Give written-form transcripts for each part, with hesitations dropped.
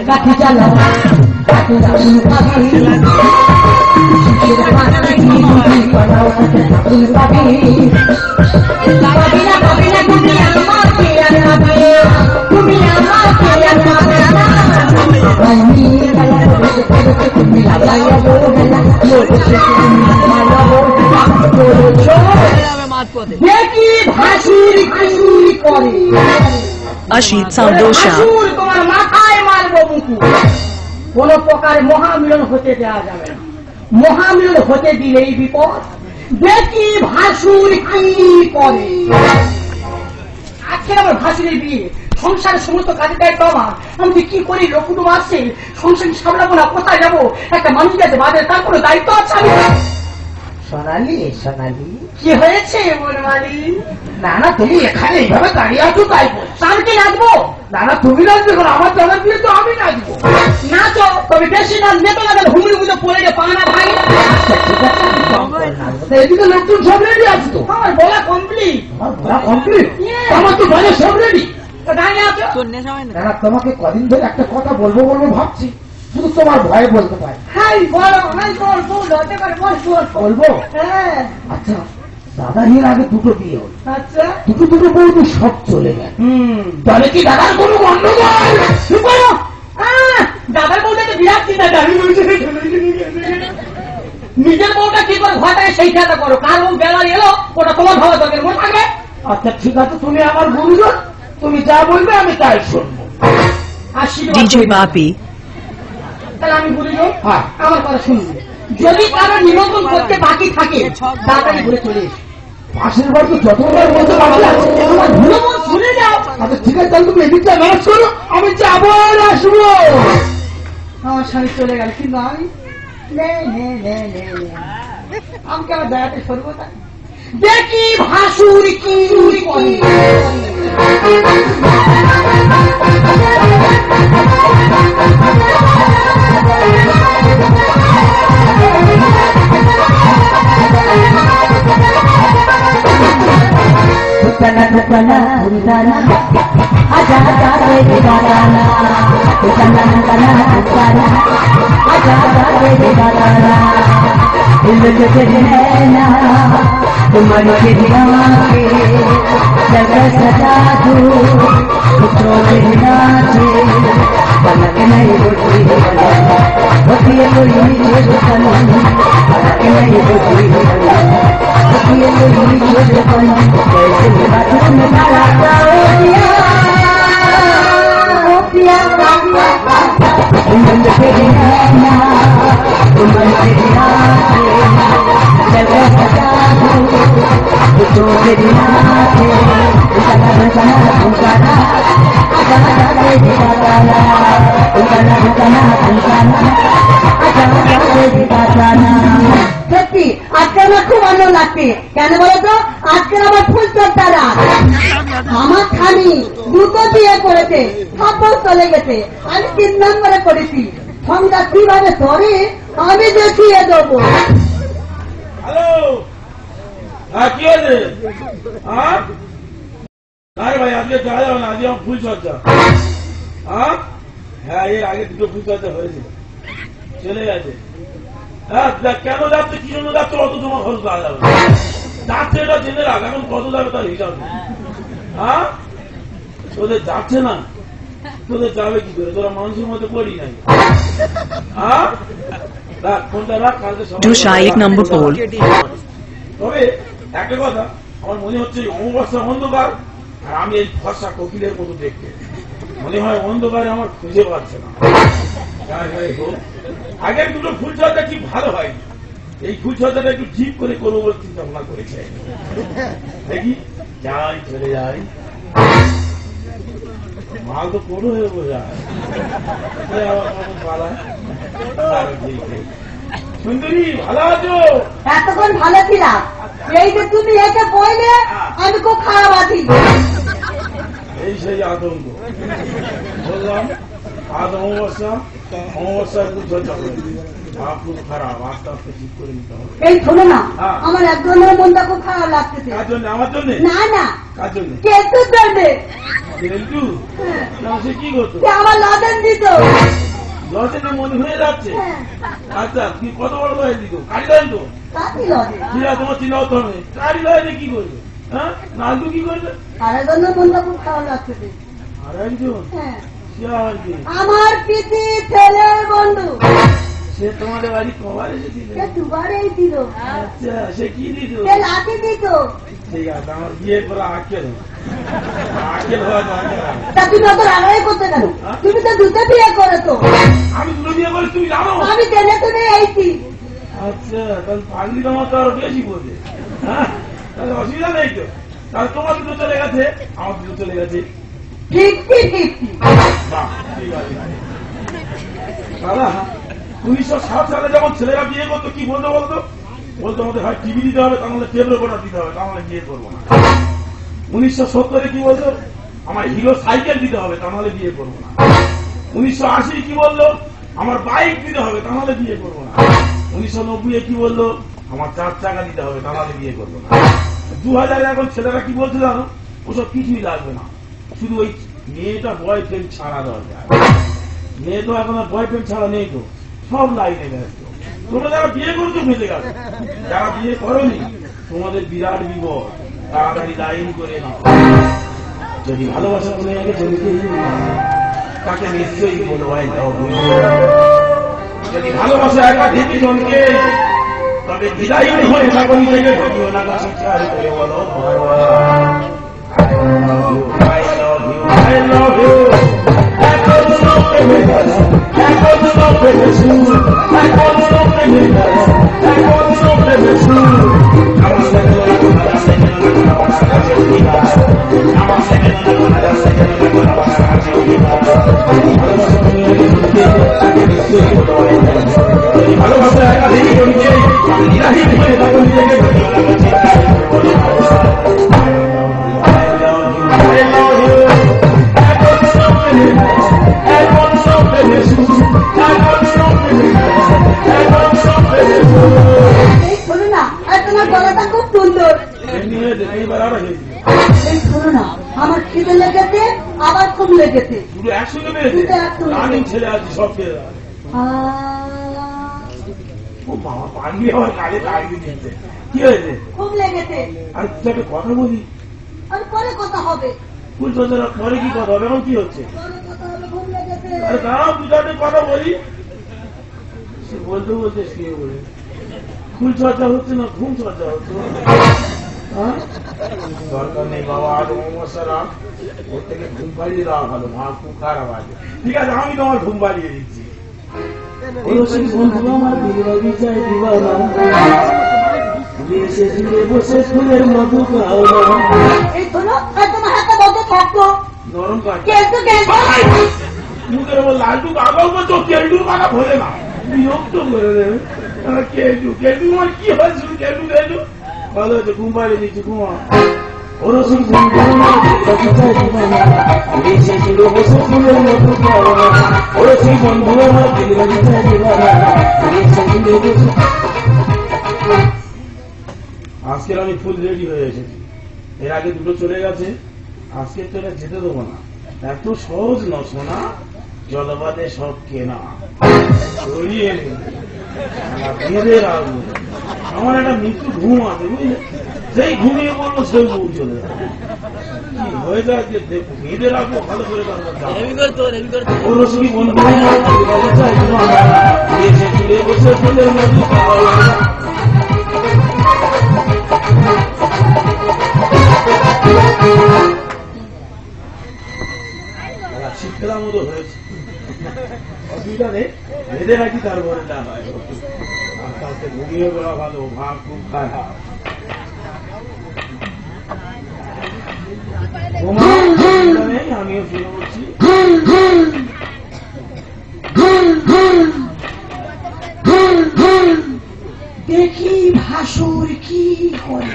কাঠি চালা দেখি ভাসুর ভাসুর করে Ashit Sandosha. তোমার মাথায় মারবো মুকু। কোন প্রকার মহামিলন হতে দেওয়া যাবে না, মহামিলন হতে দিলেই বিপদ। দেখি ভাসুর কি করে। আজকে আমার ভাসুরের বিয়ে, সংসারের সমস্ত কাজের দায়িত্ব আমার। আমি কি করি, লোক কুটুম আসছে, সংসার সামলাবো না, কোথায় যাবো? একটা মানুষ যাতে বাদে, তার কোনো দায়িত্ব আছে আমি। সোনালি সোনালি কি হয়েছে বনমালি? না না তুমি এখানে এইভাবে দাঁড়িয়ে আছো তাই আমি কি নাচবো? না না তুমি নাচবে, আমার জানার দিয়ে তো আমি নাচবো। নাচো, তবে বেশি নাচ নেতো না, হুমড়ি মুজে পড়ে গে পানা ভাই। এদিকে লোকজন সব রেডি আছে তো? আমার বলা কমপ্লিট। বলা কমপ্লিট? আমার তো বাজে সব রেডি। দাঁড়িয়ে আছো? না তোমাকে কদিন ধরে একটা কথা বলবো বলবো ভাবছি, শুধু তোমার ভয়ে বলতে পারি। হ্যাঁ বলো, বলবো। হ্যাঁ আচ্ছা, দাদার এর আগে দুটো বিয়ে হল। আচ্ছা, দুটো বউ তো সব চলে গেল। তাহলে কি দাদার কোনো গন্ডগোল? দাদার বউটা তো বিরাট চিন্তা, নিজের বউটা কি করে ঘটায় সেই খেয়ালটা করো। কার বউ বেলা এলো ওটা তোমার ভাবা দরকার, মনে থাকবে। আচ্ছা ঠিক আছে, তুমি আমার গুরুজন, তুমি যা বলবে আমি তাই শুনবো। DJ Bapi. তাহলে আমি গুরুজন, আমার কথা শুনবে। যদি কারো নিমন্ত্রণ করতে বাকি থাকে তাড়াতাড়ি ঘুরে চলে এসো। পাশের বার তো যতবার বলতে বাকি আছে তোমার ভুলে মন শুনে যাও। আচ্ছা ঠিক আছে, তাহলে তুমি এদিকটা ম্যানেজ করো, আমি যাবো আর আসবো। আমার স্বামী চলে গেল, কিন্তু আমি আমাকে আমার দয়াতে সরবো। দেখি ভাসুর কি করে। Tukana tukana tukana aja aja de badana, tukana tukana tukana aja aja de badana, दिल के नैना तुमन के दियाके जग सजा दो, कुछों के नाचे पलक नहीं होती है कोई मुझे पलक नहीं होती है कोई मुझे पलक। कैसे बातों में डाला पिया पिया तुमन के नैना तुमन के दियाके जग सजा दो, कुछों के नाचे सना सना तुमकाना आजा आजा दे दीवाना, तुमकाना तुमकाना तुमकाना आजा आजा दे दीवाना। সত্যি আজকে আমার খুব আনন্দ লাগছে। কেন বলতো? আজকে আমার ফুল চর্চারা আমার খালি দুটো বিয়ে করেছে, সব চলে গেছে, আমি 3 নম্বরে করেছি। সংসার কিভাবে করে আমি দেখিয়ে দেবো। হ্যালো, কি হয়েছে? আরে ভাই আজকে যাওয়া যাবে না, আজকে আমার ফুল চর্চা। হ্যাঁ এর আগে দুটো ফুল চর্চা হয়েছে, চলে গেছে। হ্যাঁ কেন যাচ্ছে, কি জন্য যাচ্ছে, অত তোমার খরচ পাওয়া যাবে যাচ্ছে, এটা জেনে রাখ। এখন কত যাবে তার হিসাব নেই। তোদের যাচ্ছে না, তোদের যাবে কি করে? তোরা মানুষের মধ্যে পড়ি নাই। ফোনটা রাখ, কালকে number 4. তবে একটা কথা, আমার মনে হচ্ছে অমাবস্যা অন্ধকার, আর আমি এই ফর্সা কোকিলের মতো দেখতে মনে হয় অন্ধকারে আমার খুঁজে পাচ্ছে না। আগের দুটো ফুলচর্চা কি ভালো হয়নি, এই ফুলচর্চাটা একটু ঠিক করে করবো বলে চিন্তা ভাবনা করেছে। দেখি যাই, চলে যাই, মাল তো পড়ো হয়ে বোঝায়। সুন্দরী ভালো আছো? এতক্ষণ ভালো ছিলাম, এই যে তুমি এসে পড়লে আমি খুব খারাপ আছি। এই সেই আতঙ্ক বললাম, আজ অমাবস্যা, অমাবস্যার চর্চা করে খুব খারাপ, আস্তে আস্তে ঠিক করে নিতে হবে। এই শোনো না, হ্যাঁ। আমার এক ধরনের মনটা খুব খারাপ লাগতেছে। কার জন্য? আমার জন্য? না না, কার জন্য? কেতু জন্যে। কেলটু? না, সে কি করতো? সে আমার লজেন দিত। লজেনে মনে হয়ে যাচ্ছে? হ্যাঁ। আচ্ছা, কি কত বড় লয়ে দিত? কারি লয়ে তো? কাকি লজেন। ঠিক আছে, তোমার চিন্তা করতে হবে। কারি লয়ে কি করবে? হ্যাঁ, নালটু কি করবে? আর এক ধরনের মনটা খুব খারাপ লাগতেছে। আর একজন? হ্যাঁ। সে আর কি? আমার পিসি ছেলের বন্ধু। সে তোমাদের বাড়ি কবার এসেছিল? সে দুবারেই দিল। আচ্ছা, সে কি দিত? সে লাঠি দিত। ঠিক আছে, আমার বিয়ে করা আকেল আকেল হওয়া দরকার। তা তুমি অত রাগাই করতে কেন? তুমি তো দুটো বিয়ে করেছো। আমি দুটো বিয়ে করে তুমি জানো? আমি জেনে শুনে এইছি। আচ্ছা, তাহলে পাগলি তোমার তো আরো বেশি বোঝে। হ্যাঁ, তাহলে অসুবিধা নেই তো। তাহলে তোমার দুটো চলে গেছে, আমার দুটো চলে গেছে। 50-50। বাহ, ঠিক আছে। দাদা, 1960 সালে যখন ছেলেরা বিয়ে করতো কি বলতো বলতো? বলতো আমাদের হয় টিভি দিতে হবে, তাহলে টেপ রেকর্ডার দিতে হবে, তাহলে বিয়ে করবো না। 1970 কি বলতো? আমার হিরো সাইকেল দিতে হবে, তাহলে বিয়ে করবো না। 1980 কি বললো? আমার বাইক দিতে হবে, তাহলে বিয়ে করবো না। 1990 কি বললো? আমার 4 চাকা দিতে হবে, তাহলে বিয়ে করবো না। 2000 এখন ছেলেরা কি বলছে জানো? ওসব কিছুই লাগবে না, শুধু ওই মেয়েটা বয়ফ্রেন্ড ছাড়া দরকার। মেয়ে তো এখন আর বয়ফ্রেন্ড ছাড়া নেই তো, সব লাইনে ব্যস্ত। তোমরা যারা বিয়ে করছো ফেঁসে গেছো, যারা বিয়ে করোনি তোমাদের বিরাট বিপদ। তাড়াতাড়ি লাইন করে নাও। যদি ভালোবাসা মনে আগে জমিতে তাকে নিশ্চয়ই বলো ভাই দাও। যদি ভালোবাসা একাধিক জনকে, তবে বিদায় হয়ে থাকো নিজেকে ঢুকিও না কাছে চার করে বলো I love you, I love you, I ভালোবাসা একাধিক জনকে বিদায় হয়ে থাকো নিজেকে ঢুকিও না কাছে চার করে শোনো না, আর তোমার গলাটা খুব সুন্দর। এই শোনো না, আমার খিদে লেগেছে, আবার খুব লেগেছে। দুটো একসঙ্গে পেয়েছে, রানিং ছেলে আছে সব পেয়ে যাবে। ও বাবা, পাগলি হওয়ার কালে তাগলি দিচ্ছে। কি হয়েছে? খুব লেগেছে। আর তোকে কথা বলি, আর পরে কথা হবে। ফুল চর্চার পরে কি কথা হবে? এখন কি হচ্ছে? পরে কথা হবে, খুব লেগেছে। আরে দাঁড়াও, দু চারটে কথা বলি। সে বলতে বলতে শুয়ে বলে ফুল চর্চা হচ্ছে না, ঘুম চর্চা হচ্ছে। হ্যাঁ, দরকার নেই বাবা, আজ অমাবস্যা, ওর থেকে ঘুম পাড়িয়ে দেওয়া ভালো। মা খুব খারাপ আছে। ঠিক আছে, আমি তোমার ঘুম পাড়িয়ে দিচ্ছি। বন্ধু আমার দিবাগিচায় দিবানা, এসে দিলে বসে ফুলের মধু খাওয়া। এই শোনো, আর তোমার হাতে বসে থাকতো নরম কাজ কেলটু কেলটু। মুখের ওপর লালটু কাগজ করছো, কেলটুর কথা ভোলে না, বিরক্ত করে দেবে। কেলটু কেলটু আমার কি হয়? শুধু কেলটু কেলটু। ভালো হয়েছে, ঘুম পাড়িয়ে দিচ্ছি, ঘুমা। ওরসুন বন্ধু আমার আজকের আমি ফুল রেডি হয়ে এসেছি। এর আগে দুটো চলে গেছে, আজকে তো এটা যেতে দেবো না। এত সহজ না শোনা, জলবাদে সব কেনা সরিয়ে বেঁধে রাখবো। আমার একটা মৃত্যু ঘুম আছে, বুঝলে? যেই ঘুমিয়ে পড়লো সেই ঘুম চলে যাবে। কি হয়ে যায় যে বেঁধে রাখবো ভালো করে। বসে ফুলের মধু খাওয়া। শীতকালের মতো হয়েছে, অসুবিধা নেই, বেঁধে রাখি, তারপরে না হয় আস্তে আস্তে ঘুমিয়ে পড়া ভালো। ভাব খুব খারাপ। নেই, আমিও শুরু করছি। দেখি ভাসুর কি করে।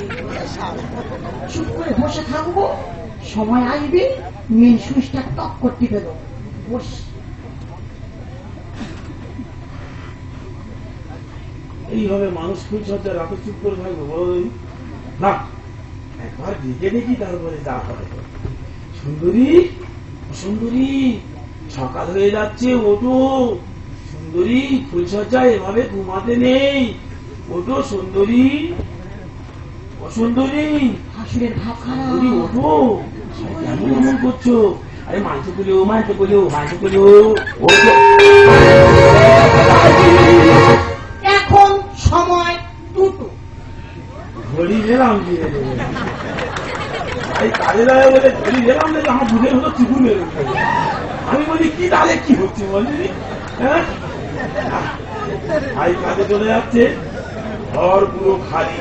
চুপ করে বসে থাকবো, সময় আসবে মেন সুইচটা টপ করতে পেল। বস এইভাবে মানুষ ফুলসজ্জা রাতে চুপ করে থাকবো বল না, একবার ডেকে দেখি তারপরে যা করে। সুন্দরী, সুন্দরী, সকাল হয়ে যাচ্ছে, ওঠো। সুন্দরী, ফুলসজ্জা এভাবে ঘুমাতে নেই, ওঠো সুন্দরী। ও সুন্দরী, হাসুরের ভাব খারাপ। সুন্দরী ওঠো, কেমন এমন করছো? আরে মাংস কুলো, মাংস কুলো, মাংস কুলো, ওঠো। এখন সময় দুটো। ঘড়ি গেলাম দিয়ে দেবে এই কাজে দাঁড়ে বলে ঘড়ি গেলাম দেখে আমার বুঝে হলো চিকু মেরে উঠে। আমি বলি কি দাঁড়ে কি হচ্ছে বলি, হ্যাঁ ভাই কাজে চলে যাচ্ছে, ঘর পুরো খালি,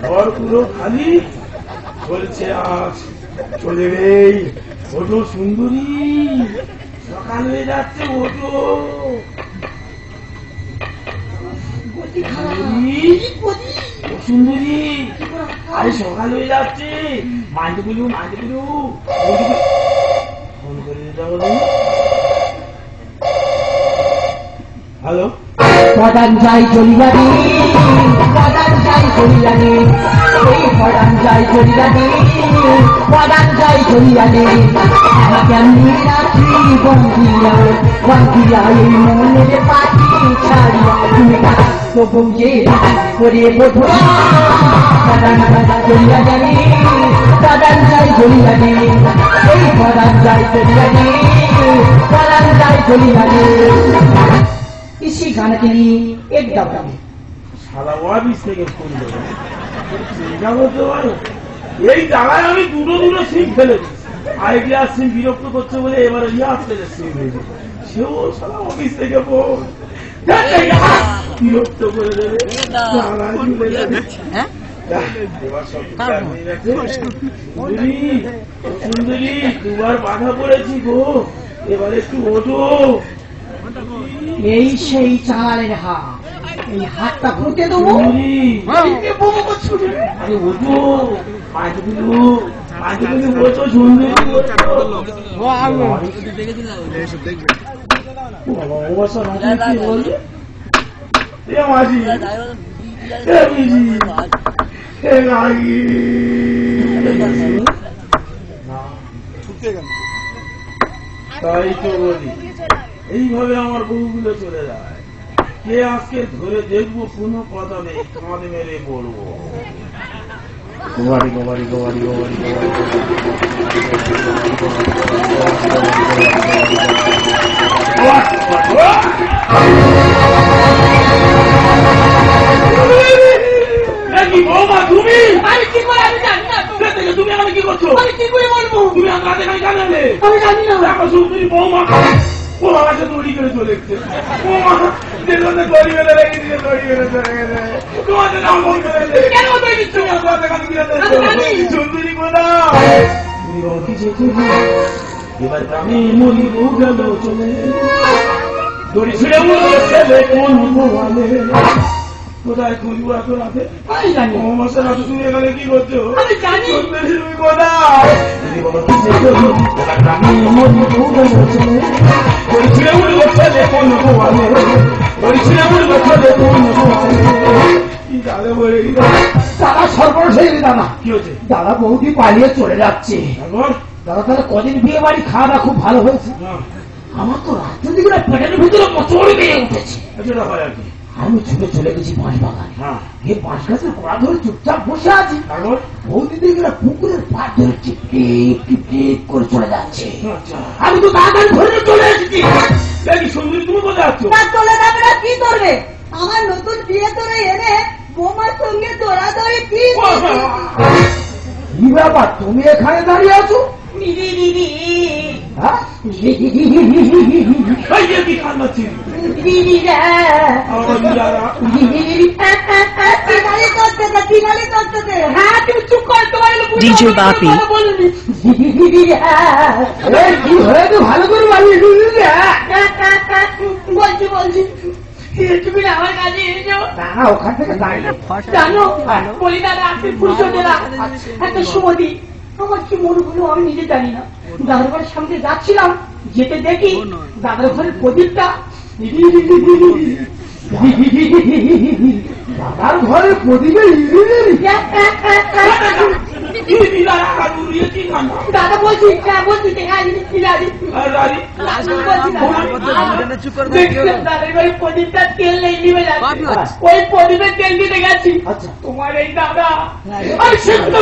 ঘর পুরো খালি চলছে। আজ চলে গেই, ওঠো সুন্দরী, সকাল হয়ে যাচ্ছে, ওঠো সুন্দরী। আরে সকাল হয়ে যাচ্ছে, মাঝে বলু মাঝে বলু, ফোন করে দিতে হবে। হ্যালো, পদান যাই চলিয়ানি, পদান যাই চলিয়ানি, এই পদান যাই চলিয়ানি, পদান যাই চলিয়ানি। কেমনি রাখি বন্দিয়া, বন্দিয়া এই মনের পাখি ছাড়িয়া, তুমি তো বউজে করে বোধ। পদান যাই চলিয়ানি, পদান যাই চলিয়ানি, এই পদান যাই চলিয়ানি, পদান যাই চলিয়ানি। इसी गाने के लिए एक दबा में সারা অফিস থেকে ফোন দেবো, চিন্তা করতে পারো এই জায়গায় আমি দুটো দুটো সিম ফেলেছি। আইডিয়া সিম বিরক্ত করছে বলে এবারে রিহার্সেলের সিম হয়েছে, সেও সারা অফিস থেকে ফোন বিরক্ত করে দেবে। এবার সব সুন্দরী, দুবার বাধা পড়েছি গো, এবার একটু ওঠো। এই সেই চালের হাত, এই হাতটা ঘুরতে দেবো। আরে ওঠো, পাঁচগুলো পাঁচগুলো ওঠো সুন্দরী, কি বলছে মাঝি, তাই তো বলি, এইভাবে আমার বউগুলো চলে যায়। কে আজকে ধরে দেখবো, কোনো কথা নেই, কাঁধ মেরে বলবো। গোবারি গোবারি গোবারি গোবারি বৌমা তুমি, আমি কি করে, আমি জানি না। তুমি আমাকে কি করছো? আমি কি করে বলবো? তুমি আমার রাতে খাই জানালে? আমি জানি না। দেখো সুন্দরী বৌমা, ও আমাকে দড়ি করে চলে গেছে, বৌমা যেখানে দড়ি মেলে রেখে দিয়ে দড়ি মেলে চলে গেছে। তোমাদের নাম বলতে কেন দড়ি দিচ্ছ? সুন্দরী কোথায়? এবার আমি মরি, বউ গেল চলে, দড়ি ছিঁড়ে উঠে ছেলে কোন ভগবানে কোথায় খুঁজবো এত রাতে? আমি জানি না। মশা রাতে তুমি এখানে কি করছো? আমি জানি। সুন্দরী তুমি কোথায়? আমি মরি, বউ গেল চলে, দড়ি ছিঁড়ে উঠে ছেলে কোন ভগবানে, দড়ি ছিঁড়ে উঠে ছেলে কোন ভগবানে। কি গালে বলে গেল, দাদা সর্বনাশ হয়ে গেছে। দাদা কি হচ্ছে? দাদা বৌদি পালিয়ে চলে যাচ্ছে। এখন দাদা তাহলে কদিন বিয়ে বাড়ি খাওয়া দাওয়া খুব ভালো হয়েছে। না, আমার তো রাত্রে দিকে পেটের ভিতরে মচড়ি বেড়ে উঠেছে। এটা হয় আর কি। আমি ছুটে চলে গেছি পাঁচ বাগানে। হ্যাঁ, এই পাঁচ গাছের গোড়া ধরে চুপচাপ বসে আছি। তারপর বৌদি দিকে পুকুরের পাড় ধরে টিপ টিপ টিপ করে চলে যাচ্ছে। আচ্ছা, আমি তো তাড়াতাড়ি ধরে চলে এসেছি। দেখি সুন্দরী তুমি কোথায় আছো? না চলে যাবে না, কি করবে? আমার নতুন বিয়ে করে এনে বোমার সঙ্গে দৌড়াদৌড়ি কি কি ব্যাপার, তুমি এখানে দাঁড়িয়ে আছো? হ্যাঁ? এই যে কি কান্নাচ্ছি আমার যারা হ্যাঁ তুমি চুপ কর, তোমার DJ Bapi. এই কি হয়েছে ভালো করে বলি। বলছি বলছি তুমি আমার কাছে এসো না, ওখান থেকে দাঁড়িয়ে জানো বলি দাদা আপনি পুরুষরা একটা সুমতি আমার কি মনে হলো আমি নিজে জানি না। দাদার ঘরের সামনে যাচ্ছিলাম, যেতে দেখি দাদার ঘরের প্রদীপটা দাদার ঘরে প্রদীপে দাদা বলছি বলছি দাদার ঘরে প্রদীপটা তেল নেই নিবে যাচ্ছে ওই প্রদীপের তেল দিতে গেছি। তোমার এই দাদা আর সত্য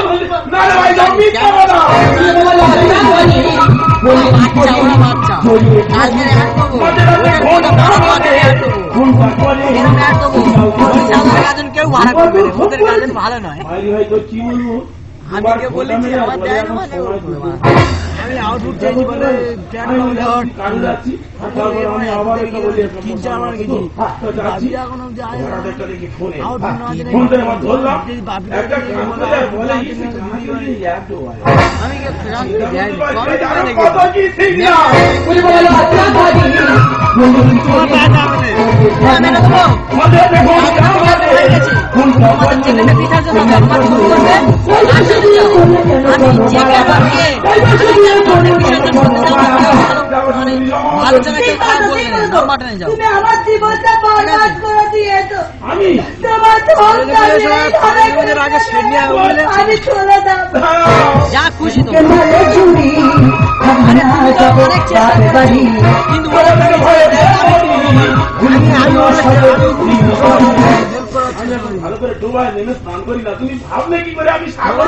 কেউ ভাড়া করবে ওদের গার্জেন ভালো নয়। কি বলবো আমি বলেছি আমার দেয় না মানে আমি আউটপুট চেঞ্জ বলে তুমি আমার জীবনটা বরবাদ করে দিয়েছো। আমি চলে যাবো যা খুশি তো ভালো করে ডোবায় নেমে স্নান করি না, তুমি ভাবলে কি করে আমি সাগর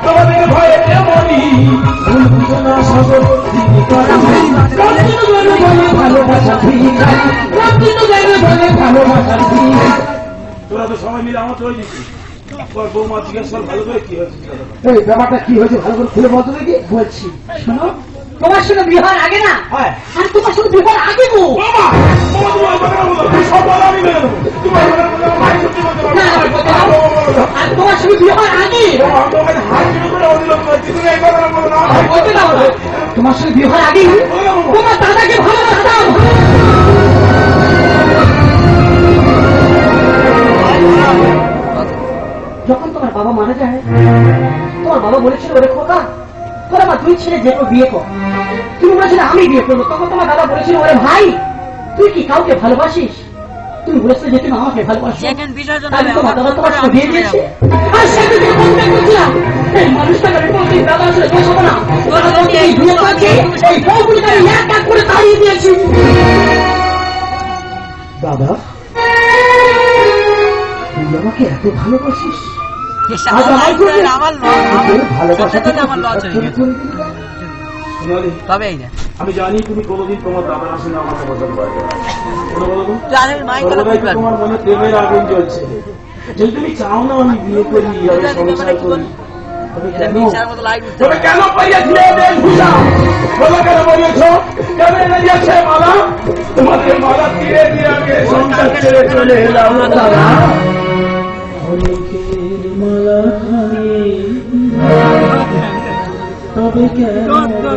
তোমাদের ভয়ে মরি তোরা তো সময় মিলে আমার চলে দিচ্ছি। বৌমা জিজ্ঞেস কর ভালো করে কি হয়েছে, ব্যাপারটা কি হয়েছে ভালো করে খুলে বলতো নাকি বলছি। শোনো, তোমার সঙ্গে বিবাহ আগে না, আর তোমার সঙ্গে বিবাহ আগে গো আর তোমার সঙ্গে বিবাহ আগে তোমার সঙ্গে বিবাহ আগে তোমার দাদাকে ভালোবাসতাম। যখন তোমার বাবা মারা যায়, তোমার বাবা বলেছিল ওরে খোকা তোর আমার দুই ছেলে যে কেউ বিয়ে কর। তুমি বলেছিলে আমি বিয়ে করবো, তখন তোমার দাদা বলেছিল ওরে ভাই তুই কি কাউকে ভালোবাসিস? তুমি বলেছিলে যে তুমি আমাকে ভালোবাসো, তোমার দাদা তোমার সঙ্গে বিয়ে দিয়েছে। আর সেটা যে কমপ্লেন করছিলাম এই মানুষটাকে আমি কোনদিন দাদা আসলে দোষ হবে না, এই বিয়ে করছে এই বউগুলিকে আমি এক এক করে তাড়িয়ে দিয়েছি। দাদা তুই আমাকে এত ভালোবাসিস, আমি জানি তুমি কোনোদিন তোমার দাদার সঙ্গে আমাকে পছন্দ করবে না, তোমার মনে প্রেমের আগুন জ্বলছে। যদি তুমি চাও না আমি বিয়ে করি আমি সংসার করি, তবে কেন পাইয়াছিলে কেন বলিয়েছ কেন এনে দিয়েছে মালা? তোমাদের মালা ধীরে ধীরে আগে সংসার ছেড়ে চলে এলাম দাদা।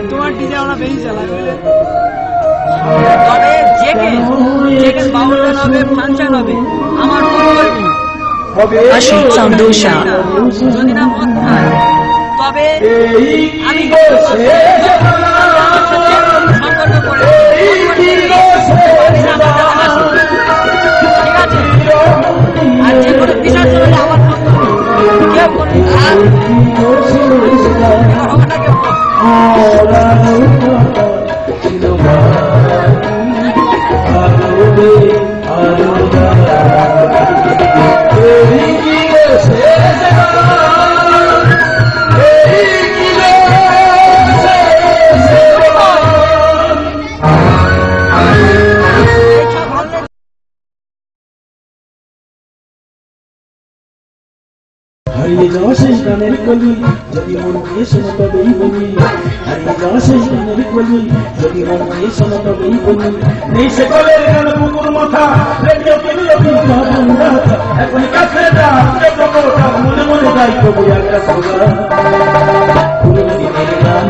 তোমার ডিজে আমরা বেশি চালাই, তবে যে বাউল হবে ফাংশন হবে আমার Ashit Samdosha. যদি না মত হয় তবে আমি আর যে কোনো বিশ্বাস করলে আমার কেউ হারিয়ে যাওয়া শেষ গানের কলি যদি মন দিয়ে শোনো তবেই বলি, হারিয়ে যাওয়া শেষ গানের কলি যদি মন দিয়ে শোনো তবেই বলি। নেই সে কলের গান পুকুর মাথা রেডিও কেলিও এখন কাছে যা মনে মনে যাই কবি একটা সোজা পুরনো দিনের গান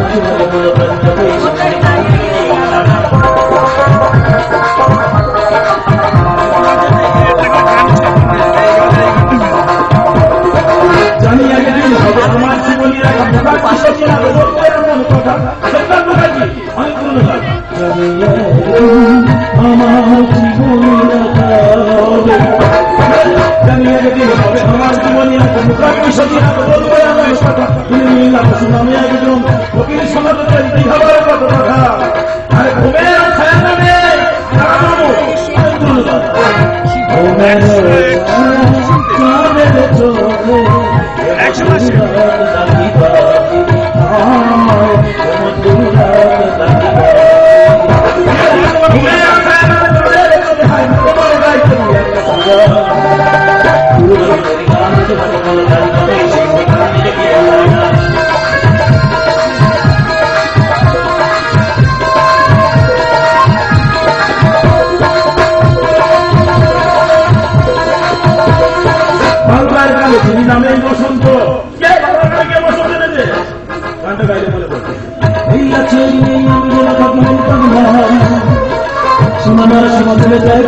জানি আগে তোমার জীবনী রাখা কথা আমার জীবন জানিয়ে যেদিন হবে আমার জীবনী বলবে আমার কথা আমি একজন ফকির সমাজ খাবার কত কথা আর ঘুমের ছায়া নামে নামে বসন্ত কে বসন্ত এনেছে গানটা গাইলে বলে বলছে এই আছে আমি বলে থাকি বলতাম না সোনার সমাজে যায়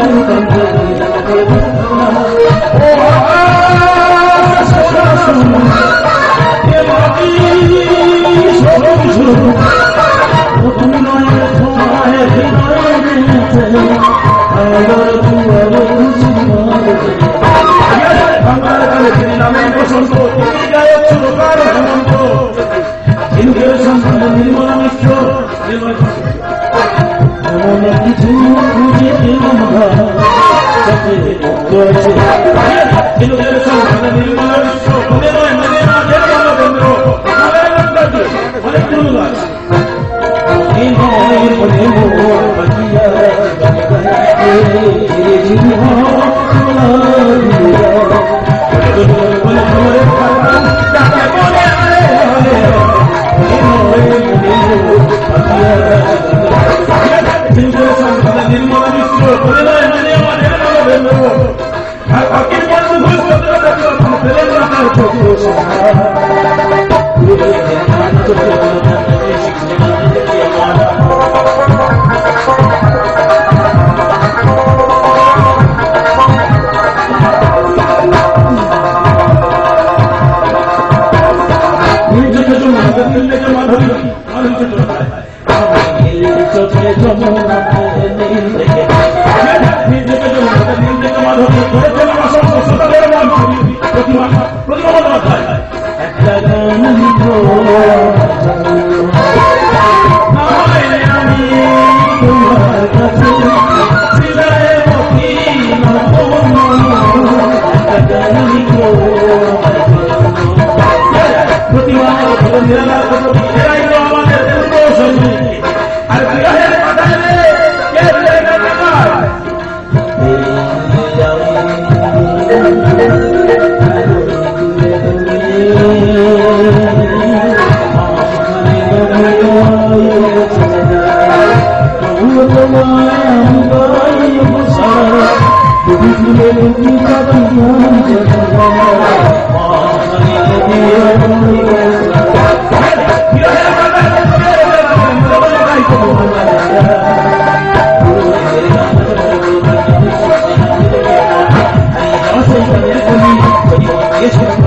বাংলার গানে তিনি নামে বসন্ত তিনি গায়ক সুরকার হেমন্ত হিন্দুদের সন্তান নির্মলা মিশ্র কিছু হিন্দুদের সন্তান নির্মলা মিশ্র অনেক ধন্যবাদ নির্মলা মিশ্র Yes,